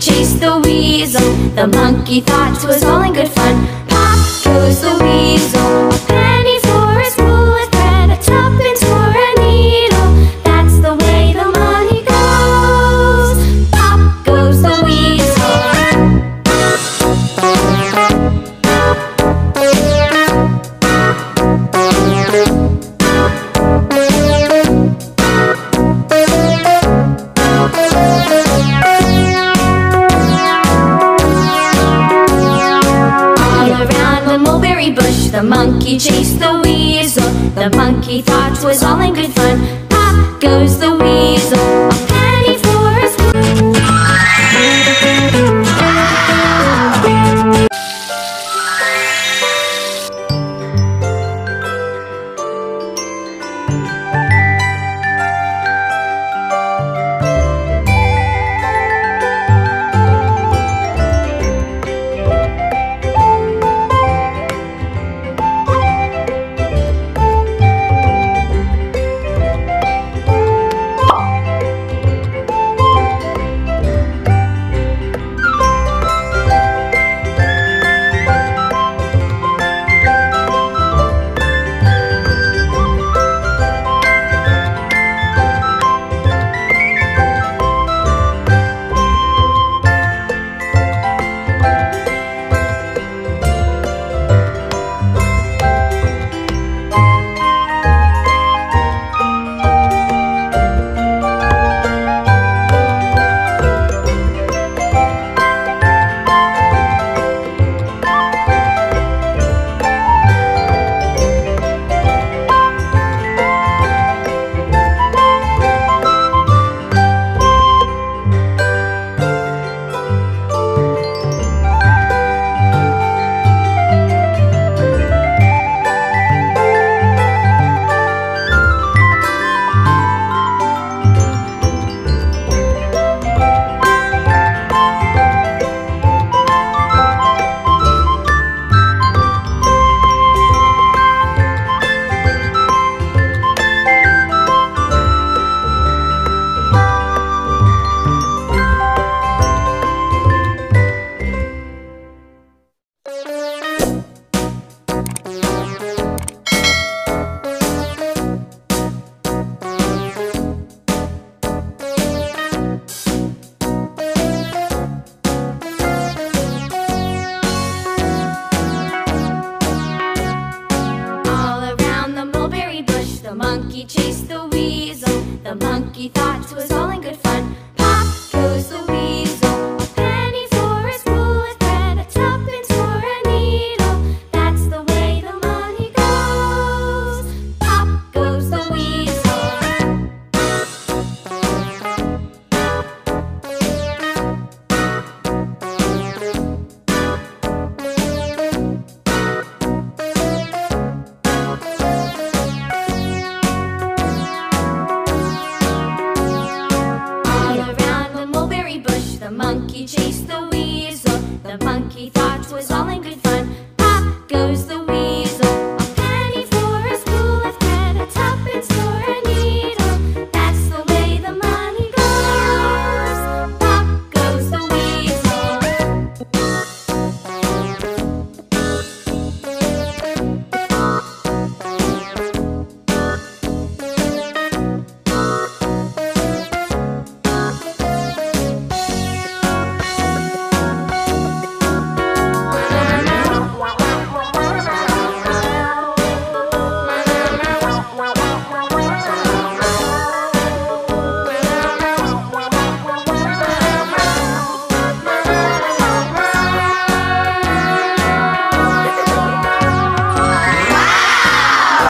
chased the weasel. The monkey thought 'twas all in good fun. Pop goes the weasel. A penny for a spool of thread, a tuppence for a needle. That's the way the money goes. Pop goes the weasel. The monkey chased the weasel. The monkey thought 'twas all in good fun. Pop goes the weasel. A penny for a spoon. The monkey chased the weasel. The monkey thought 'twas all in good fun. Pop goes the weasel. A penny for a spool of thread, a tuppence for a needle. That's the way the money goes. Pop goes the weasel. The monkey chased the weasel. The monkey thought 'twas all in good fun.